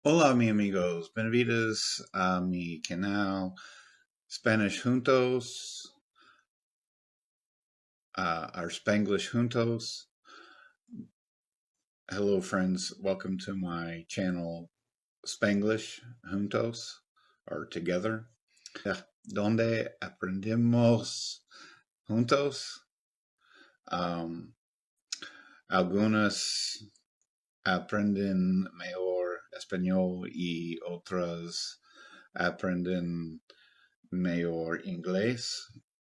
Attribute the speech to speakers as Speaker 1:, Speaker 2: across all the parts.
Speaker 1: Hola, mi amigos. Bienvenidos a mi canal Spanish Juntos, our Spanglish Juntos. Hello, friends. Welcome to my channel Spanglish Juntos, or Together, donde aprendemos juntos. Um, Algunas aprenden mejor español y otras aprenden mejor inglés,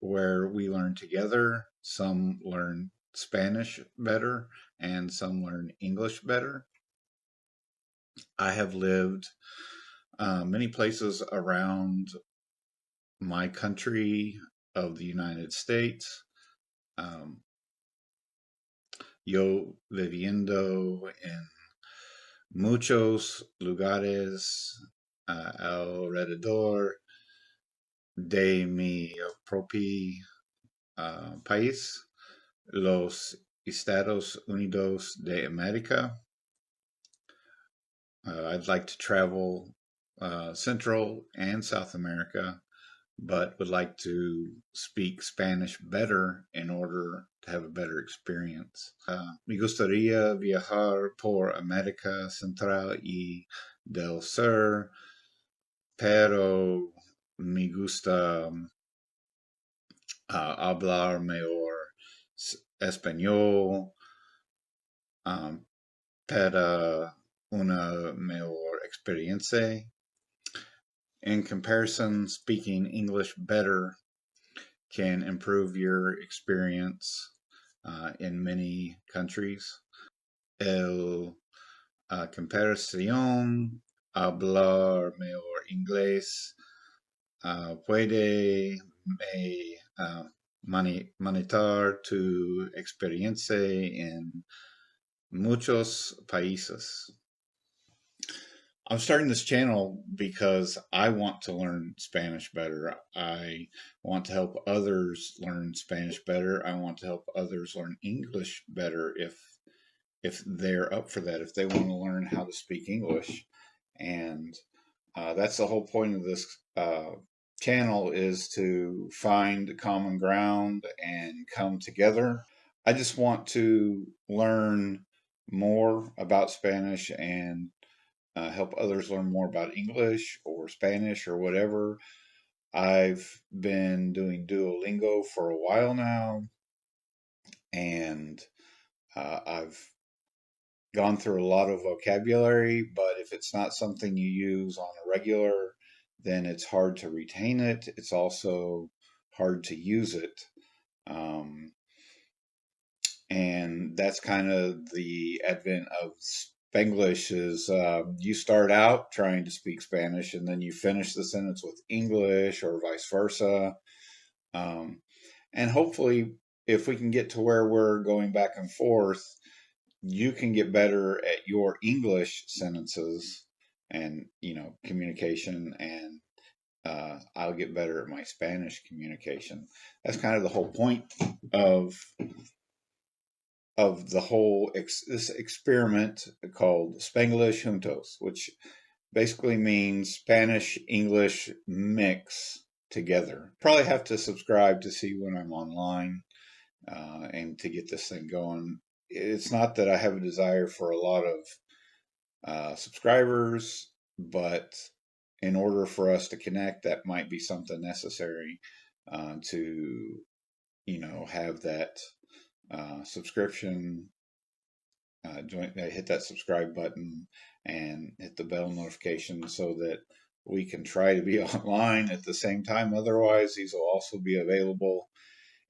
Speaker 1: where we learn together. Some learn Spanish better and some learn English better. I have lived many places around my country of the United States. Um, yo viviendo en muchos lugares alrededor de mi propio país, los Estados Unidos de America. I'd like to travel Central and South America, but would like to speak Spanish better in order to have a better experience. Me gustaría viajar por América Central y del Sur, pero me gusta hablar mejor español para una mejor experiencia. In comparison, speaking English better can improve your experience in many countries. El comparación, hablar mejor inglés puede manitar tu experiencia en muchos países. I'm starting this channel because I want to learn Spanish better. I want to help others learn Spanish better. I want to help others learn English better if they're up for that, if they want to learn how to speak English. And that's the whole point of this channel, is to find common ground and come together. I just want to learn more about Spanish and help others learn more about English or Spanish or whatever. I've been doing Duolingo for a while now, and I've gone through a lot of vocabulary, but if it's not something you use on a regular, then it's hard to retain it. It's also hard to use it. And that's kind of the advent of Spanglish, is you start out trying to speak Spanish and then you finish the sentence with English or vice versa. Um, and hopefully, if we can get to where we're going back and forth, you can get better at your English sentences and, communication, and I'll get better at my Spanish communication. That's kind of the whole point of the whole this experiment called Spanglish Juntos, which basically means Spanish English mix together. Probably have to subscribe to see when I'm online and to get this thing going. It's not that I have a desire for a lot of subscribers, but in order for us to connect, that might be something necessary to have that subscription. Hit that subscribe button and hit the bell notification so that we can try to be online at the same time. Otherwise, these will also be available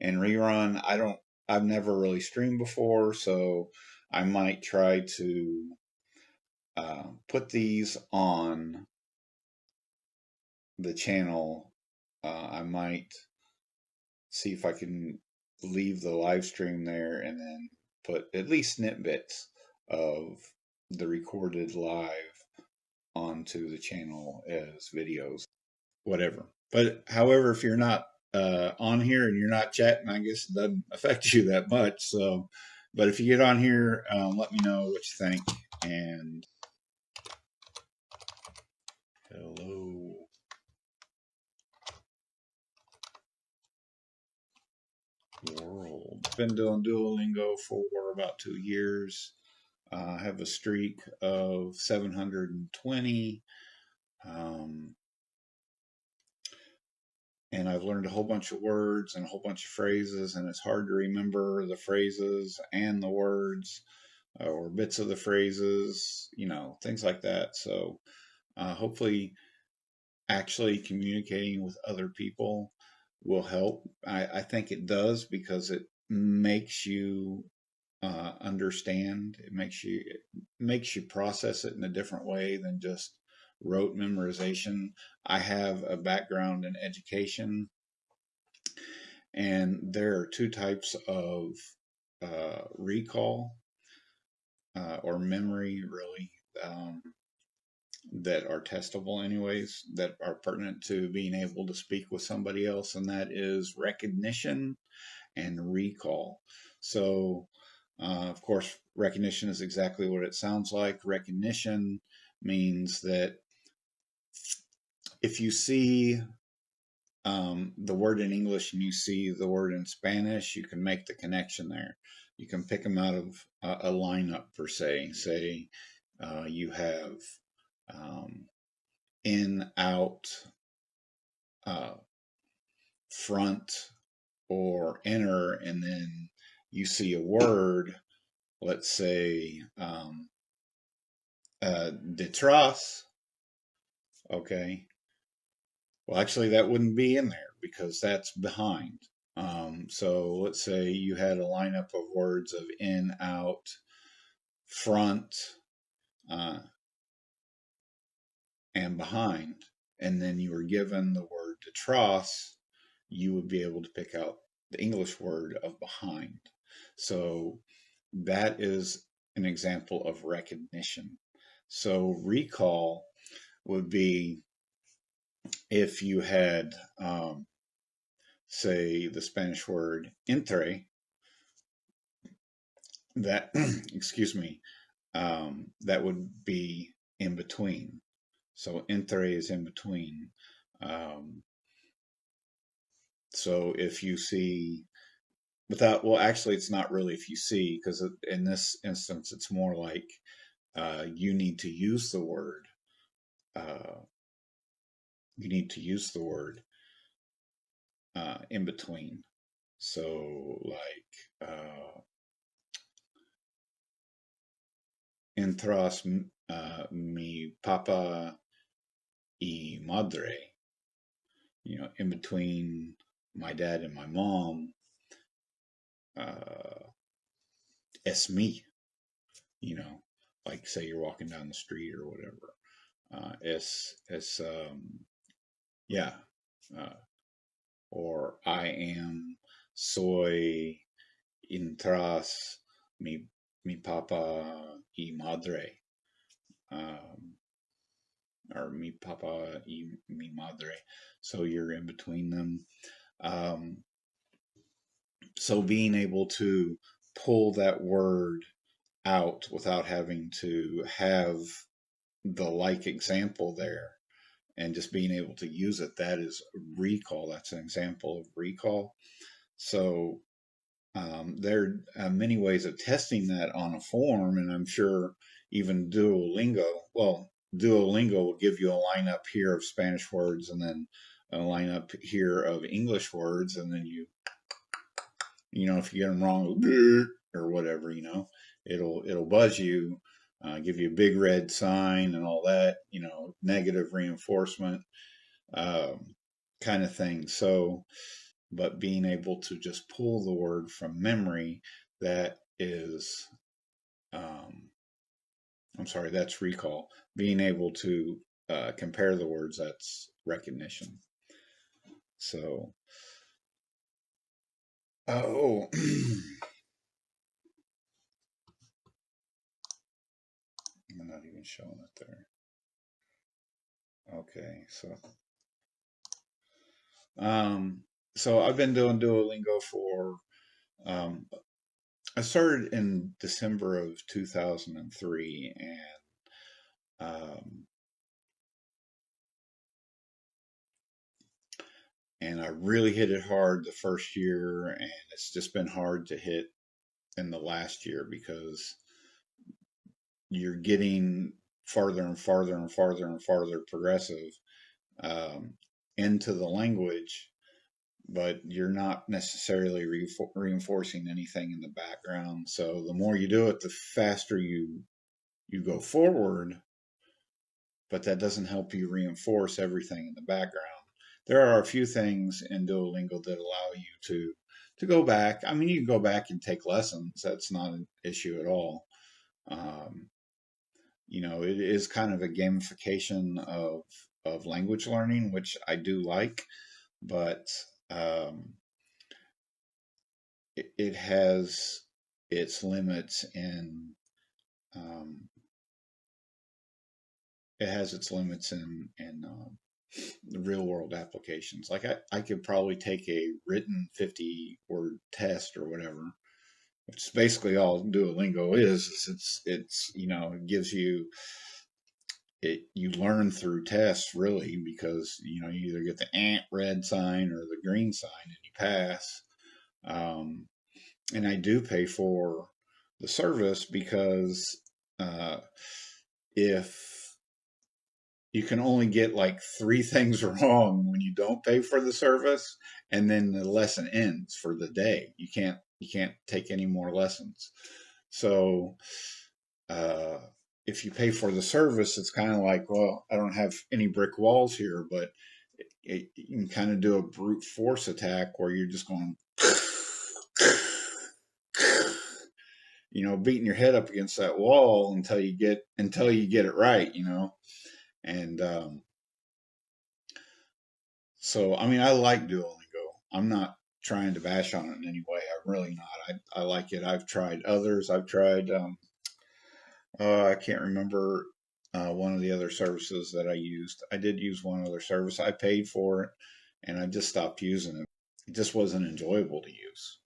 Speaker 1: in rerun. I've never really streamed before, so I might try to put these on the channel. I might see if I can leave the live stream there and then put at least snippets of the recorded live onto the channel as videos, whatever. But however, if you're not on here and you're not chatting, I guess it doesn't affect you that much. So, but if you get on here, let me know what you think. And been doing Duolingo for about 2 years. I have a streak of 720. Um, and I've learned a whole bunch of words and a whole bunch of phrases, and it's hard to remember the phrases and the words or bits of the phrases, things like that. So hopefully, actually communicating with other people will help. I think it does because it makes you understand. It makes you process it in a different way than just rote memorization. I have a background in education, and there are two types of recall or memory, really, that are testable, anyways, that are pertinent to being able to speak with somebody else, and that is recognition and recall. So, of course, recognition is exactly what it sounds like. Recognition means that if you see the word in English and you see the word in Spanish, you can make the connection there. You can pick them out of a lineup, per se. Say you have in, out, uh, front, or enter, and then you see a word, let's say detrás, okay. Well, actually, that wouldn't be in there because that's behind. So let's say you had a lineup of words of in, out, front, uh, and behind, and then you were given the word detrás, you would be able to pick out the English word of behind. So that is an example of recognition. So recall would be if you had, say, the Spanish word entre, that, excuse me, that would be in between. So entre is in between. So if you see, well, actually, it's not really if you see, because in this instance, it's more like you need to use the word. You need to use the word in between. So, like, entras mi papa y madre, in between my dad and my mom, es me, like say you're walking down the street or whatever. Yeah, or I am, soy, entras mi papa y madre, or mi papa y mi madre. So you're in between them. So being able to pull that word out without having to have the like example there and just being able to use it, that is recall. That's an example of recall. So there are many ways of testing that on a form, and I'm sure even Duolingo will give you a lineup here of Spanish words and then a lineup here of English words, and then if you get them wrong or whatever, it'll buzz you, give you a big red sign and all that, negative reinforcement kind of thing. So, but being able to just pull the word from memory, that is, that's recall. Being able to compare the words, that's recognition. So, I'm not even showing it there. Okay, so I've been doing Duolingo for, I started in December of 2003, and I really hit it hard the first year, and it's just been hard to hit in the last year because you're getting farther and farther and farther and farther progressive um, into the language, but you're not necessarily reinforcing anything in the background. So the more you do it, the faster you go forward, but that doesn't help you reinforce everything in the background. There are a few things in Duolingo that allow you to go back. I mean, you can go back and take lessons. That's not an issue at all. Um, it is kind of a gamification of language learning, which I do like, but um, it has its limits in um, the real world applications. Like I could probably take a written 50 word test or whatever, which is basically all Duolingo is. It gives you you learn through tests really, because you either get the red sign or the green sign and you pass. Um, and I do pay for the service because uh, if you can only get like 3 things wrong when you don't pay for the service, and then the lesson ends for the day. You can't take any more lessons. So uh, if you pay for the service, it's kind of like, well, I don't have any brick walls here, but you can kind of do a brute force attack where you're just going, beating your head up against that wall until you get it right, and so, I mean, I like Duolingo. I'm not trying to bash on it in any way. I'm really not. I like it. I've tried others. I've tried, I can't remember one of the other services that I used. I did use one other service. I paid for it and I just stopped using it. It just wasn't enjoyable to use.